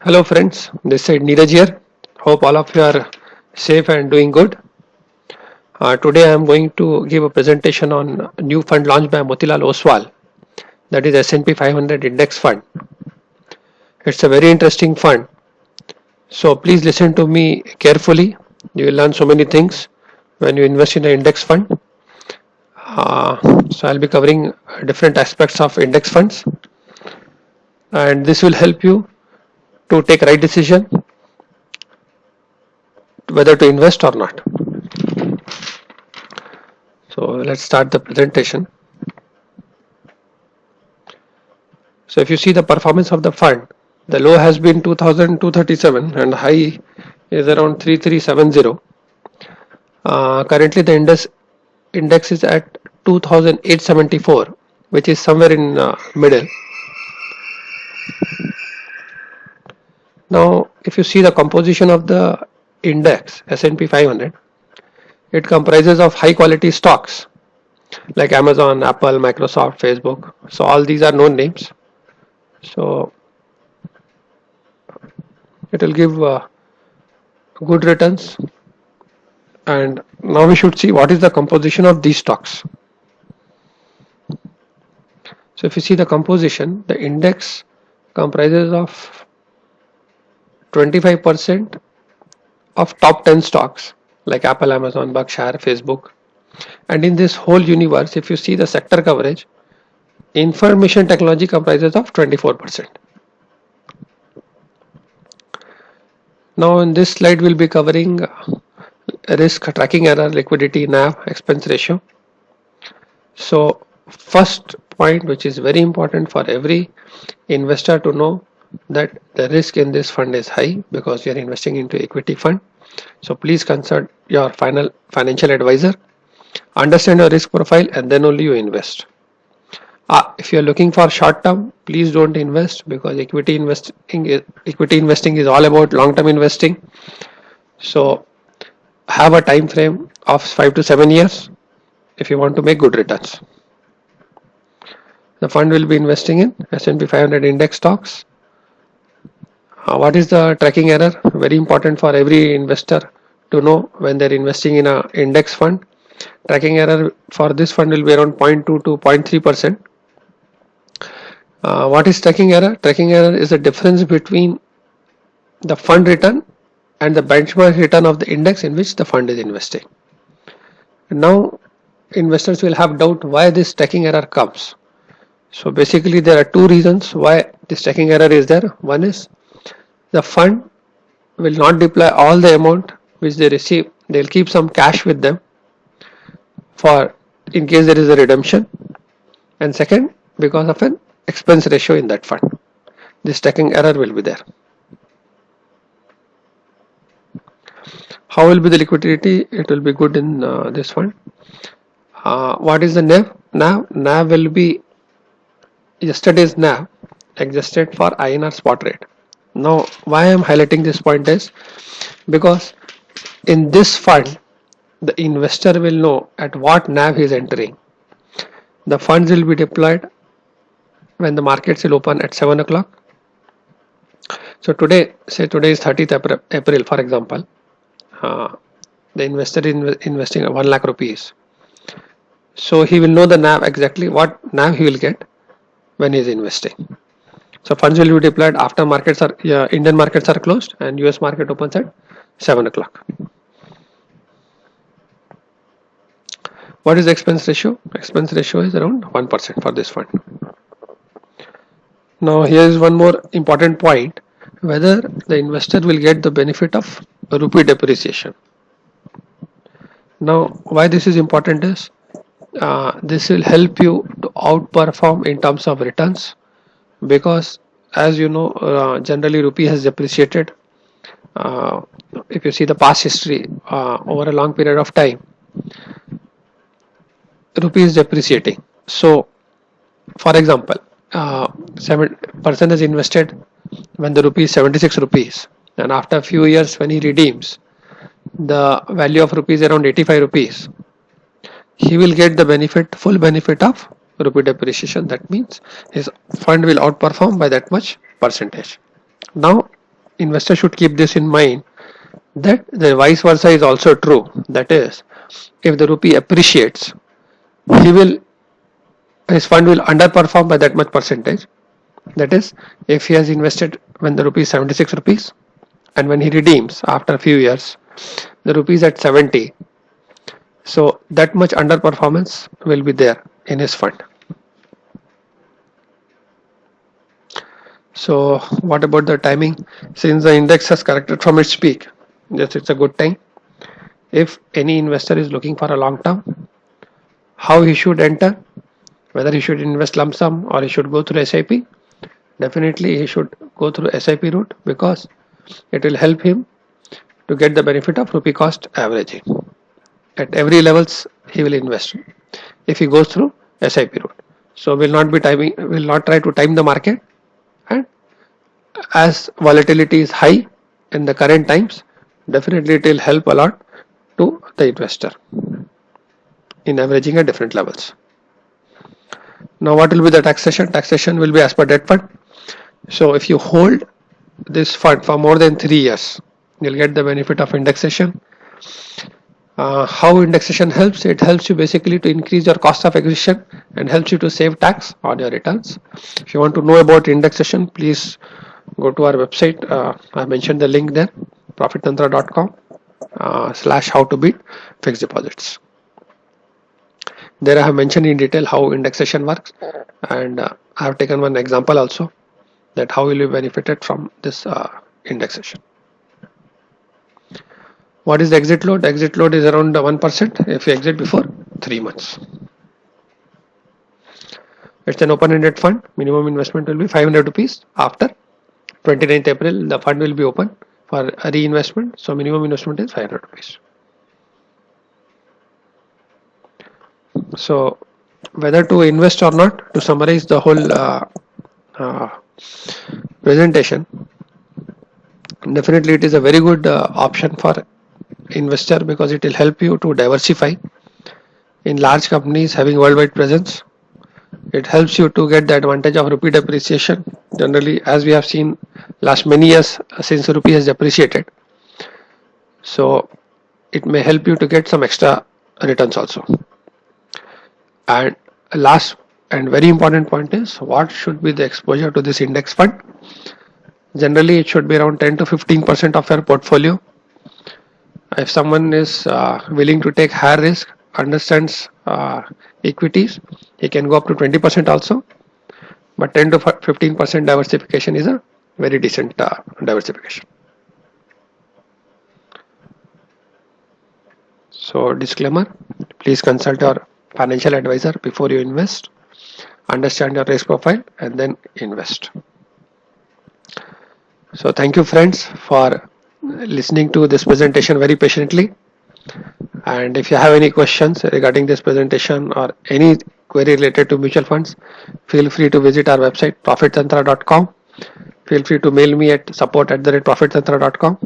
Hello friends, this is Neeraj here. Hope all of you are safe and doing good. Today I am going to give a presentation on a new fund launched by Motilal Oswal, that is S&P 500 Index Fund. It's a very interesting fund. So please listen to me carefully. You will learn so many things when you invest in an index fund. So I'll be covering different aspects of index funds, and this will help you to take right decision whether to invest or not. So let's start the presentation. So if you see the performance of the fund, the low has been 2237 and high is around 3370. Currently the index is at 2874, which is somewhere in middle. Now if you see the composition of the index S&P 500, it comprises of high quality stocks like Amazon, Apple, Microsoft, Facebook. So all these are known names. So it will give good returns. And now we should see what is the composition of these stocks. So if you see the composition, the index comprises of 25% of top 10 stocks like Apple, Amazon, Berkshire, Facebook. And in this whole universe, if you see the sector coverage, information technology comprises of 24%. Now in this slide we'll be covering risk, tracking error, liquidity, NAV, expense ratio. So first point, which is very important for every investor to know, that the risk in this fund is high because you are investing into equity fund. So please consult your financial advisor, understand your risk profile, and then only you invest. If you are looking for short term, please don't invest, because equity investing is all about long term investing. So have a time frame of 5 to 7 years if you want to make good returns. The fund will be investing in S&P 500 index stocks. What is the tracking error? Very important for every investor to know when they're investing in an index fund. Tracking error for this fund will be around 0.2 to 0.3%. What is tracking error? Tracking error is the difference between the fund return and the benchmark return of the index in which the fund is investing. Now investors will have doubt why this tracking error comes. So basically there are two reasons why this tracking error is there. One is the fund will not deploy all the amount which they receive. They'll keep some cash with them for in case there is a redemption. And second, because of an expense ratio in that fund, this tracking error will be there. How will be the liquidity? It will be good in this fund. What is the NAV? NAV will be yesterday's NAV adjusted for INR spot rate. Now why I am highlighting this point is because in this fund the investor will know at what NAV he is entering. The funds will be deployed when the markets will open at 7 o'clock. So today, say today is 30th April for example, the investor is investing 1 lakh rupees. So he will know the NAV, exactly what NAV he will get when he is investing. So funds will be deployed after Indian markets are closed and US market opens at 7 o'clock. What is the expense ratio? Expense ratio is around 1% for this fund. Now here is one more important point, whether the investor will get the benefit of rupee depreciation. Now why this is important is this will help you to outperform in terms of returns, because as you know, generally rupee has depreciated. If you see the past history over a long period of time, rupee is depreciating. So for example, 7% is invested when the rupee is 76 rupees, and after a few years when he redeems, the value of rupee is around 85 rupees. He will get the full benefit of rupee depreciation. That means his fund will outperform by that much percentage. Now investor should keep this in mind, that the vice versa is also true. That is, if the rupee appreciates, he will his fund will underperform by that much percentage. That is, if he has invested when the rupee is 76 rupees, and when he redeems after a few years, the rupee is at 70. So that much underperformance will be there in his fund. So what about the timing? Since the index has corrected from its peak, yes, it's a good time. If any investor is looking for a long term, how he should enter, whether he should invest lump sum or he should go through SIP, definitely he should go through SIP route, because it will help him to get the benefit of rupee cost averaging. At every levels he will invest if he goes through SIP route. So will not try to time the market, and as volatility is high in the current times, definitely it will help a lot to the investor in averaging at different levels. Now what will be the taxation? Taxation will be as per debt fund. So if you hold this fund for more than 3 years, you'll get the benefit of indexation. How indexation helps? It helps you basically to increase your cost of acquisition and helps you to save tax on your returns. If you want to know about indexation, please go to our website. I mentioned the link there, profittantra.com / how to beat fixed deposits. There I have mentioned in detail how indexation works, and I have taken one example also, that how will you benefited from this indexation. What is the exit load? Exit load is around 1% if you exit before 3 months. It's an open-ended fund. Minimum investment will be 500 rupees. After 29th April, the fund will be open for a reinvestment. So minimum investment is 500 rupees. So whether to invest or not, to summarize the whole presentation, definitely it is a very good option for investor, because it will help you to diversify in large companies having worldwide presence. It helps you to get the advantage of rupee depreciation. Generally, as we have seen last many years since rupee has depreciated, so it may help you to get some extra returns also. And last and very important point is, what should be the exposure to this index fund? Generally, it should be around 10 to 15% of your portfolio. If someone is willing to take higher risk, understands equities, he can go up to 20% also. But 10 to 15% diversification is a very decent diversification. So disclaimer, please consult your financial advisor before you invest. Understand your risk profile and then invest. So thank you friends for listening to this presentation very patiently. And if you have any questions regarding this presentation or any query related to mutual funds, feel free to visit our website profittantra.com. Feel free to mail me at support@profittantra.com.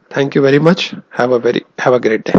Thank you very much. Have a great day.